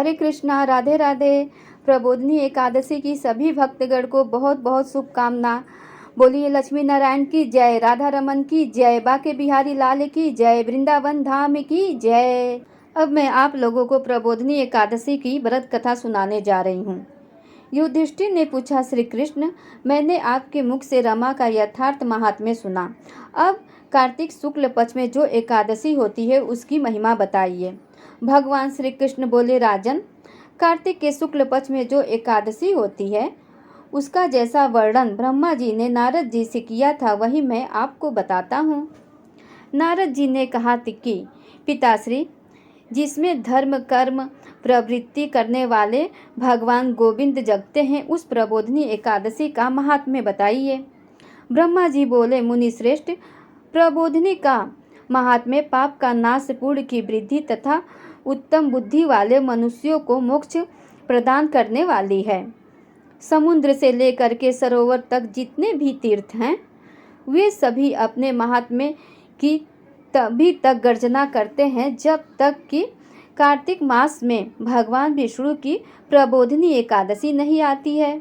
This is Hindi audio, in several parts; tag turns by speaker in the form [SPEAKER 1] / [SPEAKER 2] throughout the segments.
[SPEAKER 1] हरे कृष्णा, राधे राधे। प्रबोधिनी एकादशी की सभी भक्तगण को बहुत बहुत शुभकामना। बोलिए लक्ष्मी नारायण की जय, राधा रमन की जय, बाके बिहारी लाल की जय, वृंदावन धाम की जय। अब मैं आप लोगों को प्रबोधिनी एकादशी की व्रत कथा सुनाने जा रही हूँ। युधिष्ठिर ने पूछा, श्री कृष्ण, मैंने आपके मुख से रमा का यथार्थ महात्म्य सुना। अब कार्तिक शुक्ल पक्ष में जो एकादशी होती है उसकी महिमा बताइए। भगवान श्री कृष्ण बोले, राजन, कार्तिक के शुक्ल पक्ष में जो एकादशी होती है उसका जैसा वर्णन ब्रह्मा जी ने नारद जी से किया था वही मैं आपको बताता हूँ। नारद जी ने कहा कि पिताश्री, जिसमें धर्म कर्म प्रवृत्ति करने वाले भगवान गोविंद जगते हैं उस प्रबोधिनी एकादशी का महात्म्य बताइए। ब्रह्मा जी बोले, मुनि श्रेष्ठ, प्रबोधिनी का महात्म्य पाप का नाश, पुण्य की वृद्धि तथा उत्तम बुद्धि वाले मनुष्यों को मोक्ष प्रदान करने वाली है। समुद्र से लेकर के सरोवर तक जितने भी तीर्थ हैं वे सभी अपने महात्म्य की तभी तक गर्जना करते हैं जब तक कि कार्तिक मास में भगवान विष्णु की प्रबोधिनी एकादशी नहीं आती है।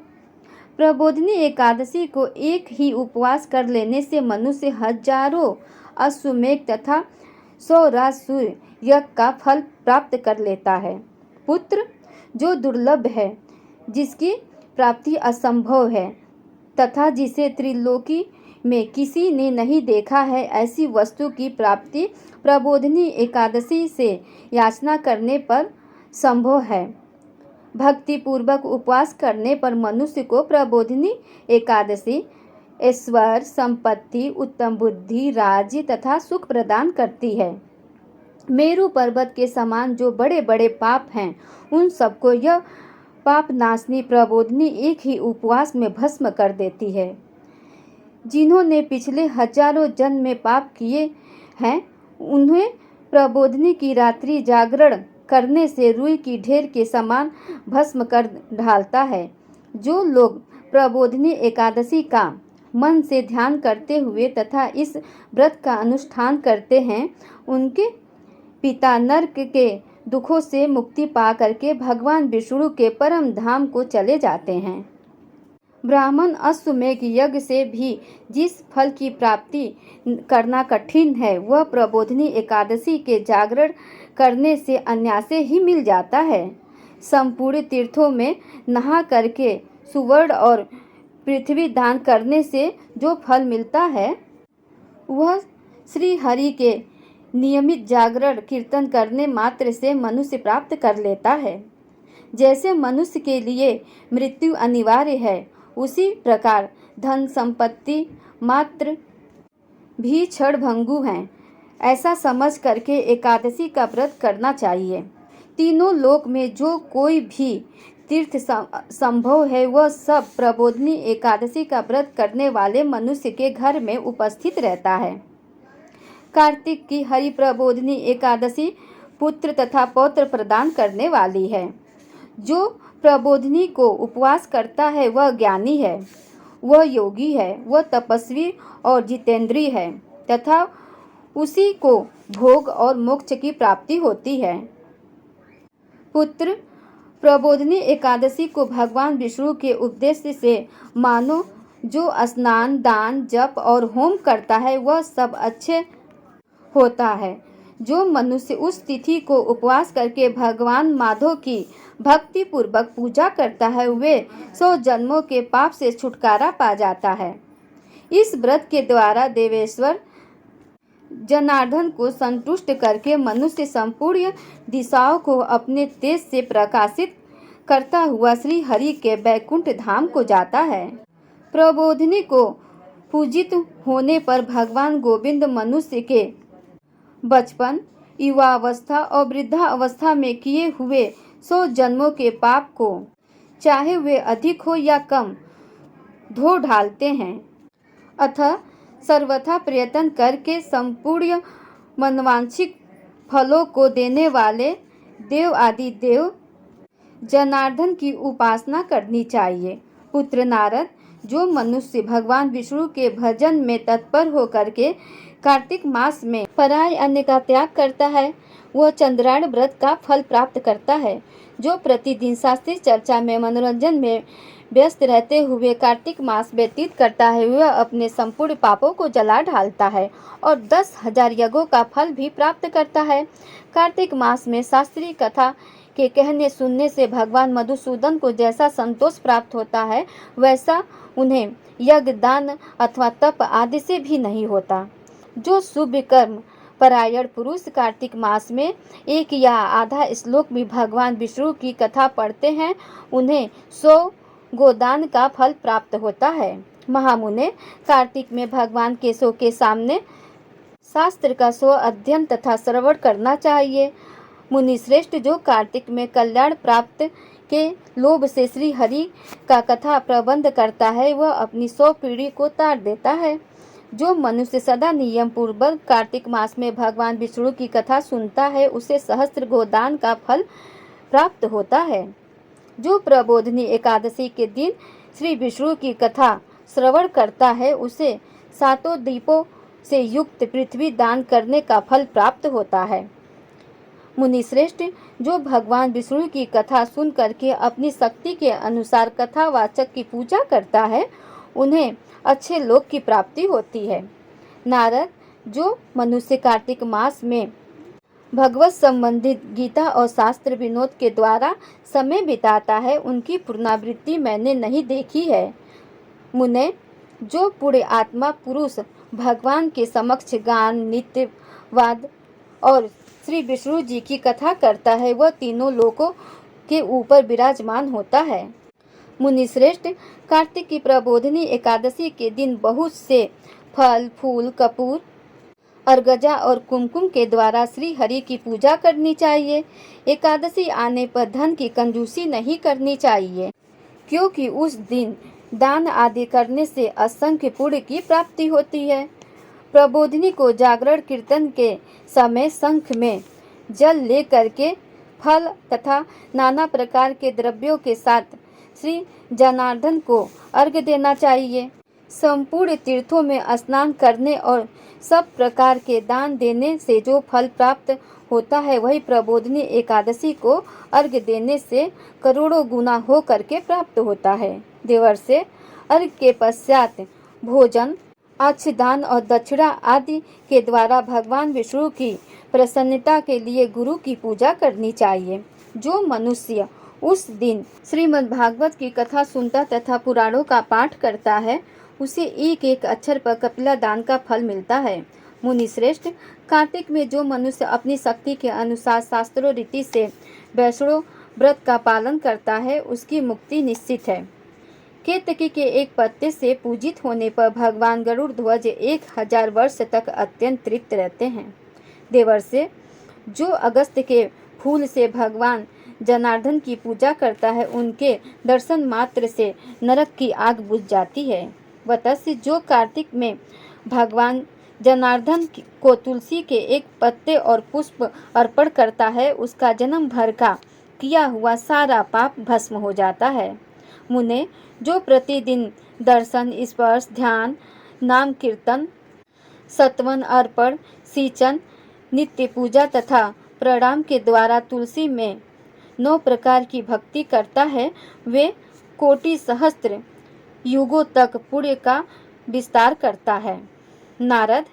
[SPEAKER 1] प्रबोधिनी एकादशी को एक ही उपवास कर लेने से मनुष्य हजारों अश्वमेध तथा 100 राजसूय यज्ञ का फल प्राप्त कर लेता है। पुत्र जो दुर्लभ है, जिसकी प्राप्ति असंभव है तथा जिसे त्रिलोकी में किसी ने नहीं देखा है, ऐसी वस्तु की प्राप्ति प्रबोधिनी एकादशी से याचना करने पर संभव है। भक्ति पूर्वक उपवास करने पर मनुष्य को प्रबोधिनी एकादशी ऐश्वर्य, संपत्ति, उत्तम बुद्धि, राज्य तथा सुख प्रदान करती है। मेरु पर्वत के समान जो बड़े बड़े पाप हैं उन सबको यह पाप नाशनी प्रबोधिनी एक ही उपवास में भस्म कर देती है। जिन्होंने पिछले हजारों जन्म में पाप किए हैं उन्हें प्रबोधिनी की रात्रि जागरण करने से रुई की ढेर के समान भस्म कर ढालता है। जो लोग प्रबोधिनी एकादशी का मन से ध्यान करते हुए तथा इस व्रत का अनुष्ठान करते हैं उनके पिता नरक के दुखों से मुक्ति पा करके भगवान विष्णु के परम धाम को चले जाते हैं। ब्राह्मण अश्वमेध यज्ञ से भी जिस फल की प्राप्ति करना कठिन है वह प्रबोधिनी एकादशी के जागरण करने से अनायासे ही मिल जाता है। संपूर्ण तीर्थों में नहा करके सुवर्ण और पृथ्वी दान करने से जो फल मिलता है वह श्री हरि के नियमित जागरण कीर्तन करने मात्र से मनुष्य प्राप्त कर लेता है। जैसे मनुष्य के लिए मृत्यु अनिवार्य है उसी प्रकार धन संपत्ति मात्र भी क्षणभंगु हैं। ऐसा समझ करके एकादशी का व्रत करना चाहिए। तीनों लोक में जो कोई भी तीर्थ संभव है वह सब प्रबोधिनी एकादशी का व्रत करने वाले मनुष्य के घर में उपस्थित रहता है। कार्तिक की हरि प्रबोधिनी एकादशी पुत्र तथा पौत्र प्रदान करने वाली है। जो प्रबोधिनी को उपवास करता है वह ज्ञानी है, वह योगी है, वह तपस्वी और जितेंद्रिय है तथा उसी को भोग और मोक्ष की प्राप्ति होती है। पुत्र, प्रबोधिनी एकादशी को भगवान विष्णु के उद्देश्य से मानो जो स्नान, दान, जप और होम करता है वह सब अच्छे होता है। जो मनुष्य उस तिथि को उपवास करके भगवान माधव की भक्ति पूर्वक पूजा करता है वे 100 जन्मों के पाप से छुटकारा पा जाता है। इस व्रत के द्वारा देवेश्वर जनार्दन को संतुष्ट करके मनुष्य संपूर्ण दिशाओं को अपने तेज से प्रकाशित करता हुआ श्री हरि के बैकुंठ धाम को जाता है। प्रबोधिनी को पूजित होने पर भगवान गोविंद मनुष्य के बचपन, युवावस्था और वृद्धावस्था में किए हुए 100 जन्मों के पाप को चाहे वे अधिक हो या कम धो डालते हैं। अतः सर्वथा प्रयत्न करके संपूर्ण मनवांछित फलों को देने वाले देव आदि देव जनार्दन की उपासना करनी चाहिए। पुत्र नारद, जो मनुष्य भगवान विष्णु के भजन में तत्पर होकर के कार्तिक मास में पराय अन्न का त्याग करता है वह चंद्रायण व्रत का फल प्राप्त करता है। जो प्रतिदिन शास्त्रीय चर्चा में मनोरंजन में व्यस्त रहते हुए कार्तिक मास व्यतीत करता है, वह अपने संपूर्ण पापों को जला डालता है और 10,000 यज्ञों का फल भी प्राप्त करता है। कार्तिक मास में शास्त्रीय कथा के कहने सुनने से भगवान मधुसूदन को जैसा संतोष प्राप्त होता है, वैसा उन्हें यज्ञ, दान अथवा तप आदि से भी नहीं होता। जो शुभ कर्म परायण पुरुष कार्तिक मास में एक या आधा श्लोक भी भगवान विष्णु की कथा पढ़ते हैं, उन्हें 100 गोदान का फल प्राप्त होता है। महामुने, कार्तिक में भगवान केशव के सामने शास्त्र का स्व अध्ययन तथा श्रवण करना चाहिए। मुनि श्रेष्ठ, जो कार्तिक में कल्याण प्राप्त के लोभ से श्री हरि का कथा प्रबंध करता है, वह अपनी 100 पीढ़ी को तार देता है। जो मनुष्य सदा नियम पूर्वक कार्तिक मास में भगवान विष्णु की कथा सुनता है, उसे सहस्त्र गोदान का फल प्राप्त होता है। जो प्रबोधिनी एकादशी के दिन श्री विष्णु की कथा श्रवण करता है, उसे 7 दीपों से युक्त पृथ्वी दान करने का फल प्राप्त होता है। मुनि श्रेष्ठ, जो भगवान विष्णु की कथा सुन करके अपनी शक्ति के अनुसार कथावाचक की पूजा करता है, उन्हें अच्छे लोक की प्राप्ति होती है। नारद, जो मनुष्य कार्तिक मास में भगवत संबंधित गीता और शास्त्र विनोद के द्वारा समय बिताता है, उनकी पुनरावृत्ति मैंने नहीं देखी है। मुने, जो पूर्ण आत्मा पुरुष भगवान के समक्ष गान, नृत्य, वाद और श्री विष्णु जी की कथा करता है, वह तीनों लोकों के ऊपर विराजमान होता है। मुनि श्रेष्ठ, कार्तिक की प्रबोधिनी एकादशी के दिन बहुत से फल, फूल, कपूर, अर्गजा और कुमकुम के द्वारा श्री हरि की पूजा करनी चाहिए। एकादशी आने पर धन की कंजूसी नहीं करनी चाहिए, क्योंकि उस दिन दान आदि करने से असंख्य पुण्य की प्राप्ति होती है। प्रबोधिनी को जागरण कीर्तन के समय शंख में जल ले करके फल तथा नाना प्रकार के द्रव्यों के साथ श्री जनार्दन को अर्घ्य देना चाहिए। संपूर्ण तीर्थों में स्नान करने और सब प्रकार के दान देने से जो फल प्राप्त होता है, वही प्रबोधिनी एकादशी को अर्घ्य देने से करोड़ों गुना हो करके प्राप्त होता है। देवर से अर्घ्य के पश्चात भोजन, आच्छादन और दक्षिणा आदि के द्वारा भगवान विष्णु की प्रसन्नता के लिए गुरु की पूजा करनी चाहिए। जो मनुष्य उस दिन श्रीमद् भागवत की कथा सुनता तथा पुराणों का पाठ करता है, उसे एक एक अक्षर पर कपिला दान का फल मिलता है। मुनि श्रेष्ठ, कार्तिक में जो मनुष्य अपनी शक्ति के अनुसार शास्त्रों रीति से वैष्णव व्रत का पालन करता है, उसकी मुक्ति निश्चित है। केतकी के एक पत्ते से पूजित होने पर भगवान गरुड़ ध्वज 1000 वर्ष तक अत्यंत तृप्त रहते हैं। देवर से, जो अगस्त के फूल से भगवान जनार्दन की पूजा करता है, उनके दर्शन मात्र से नरक की आग बुझ जाती है। वतस्य, जो कार्तिक में भगवान जनार्दन को तुलसी के एक पत्ते और पुष्प अर्पण करता है, उसका जन्म भर का किया हुआ सारा पाप भस्म हो जाता है। मुने, जो प्रतिदिन दर्शन, स्पर्श, ध्यान, नाम कीर्तन, सत्वन अर्पण, सिंचन, नित्य पूजा तथा प्रणाम के द्वारा तुलसी में 9 प्रकार की भक्ति करता है, वे कोटि सहस्त्र युगों तक पुण्य का विस्तार करता है। नारद,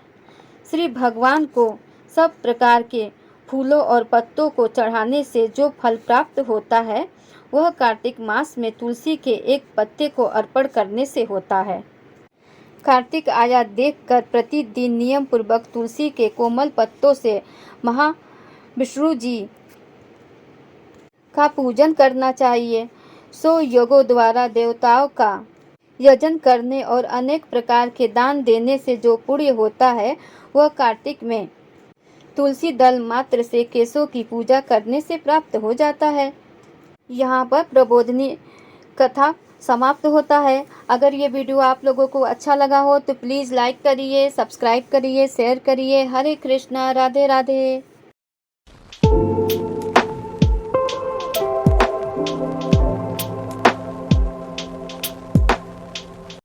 [SPEAKER 1] श्री भगवान को सब प्रकार के फूलों और पत्तों को चढ़ाने से जो फल प्राप्त होता है, वह कार्तिक मास में तुलसी के एक पत्ते को अर्पण करने से होता है। कार्तिक आया देखकर प्रतिदिन नियम पूर्वक तुलसी के कोमल पत्तों से महाविष्णु जी का पूजन करना चाहिए। 100 योगों द्वारा देवताओं का यजन करने और अनेक प्रकार के दान देने से जो पुण्य होता है, वह कार्तिक में तुलसी दल मात्र से केशों की पूजा करने से प्राप्त हो जाता है। यहाँ पर प्रबोधिनी कथा समाप्त होता है। अगर ये वीडियो आप लोगों को अच्छा लगा हो तो प्लीज़ लाइक करिए, सब्सक्राइब करिए, शेयर करिए। हरे कृष्णा, राधे राधे।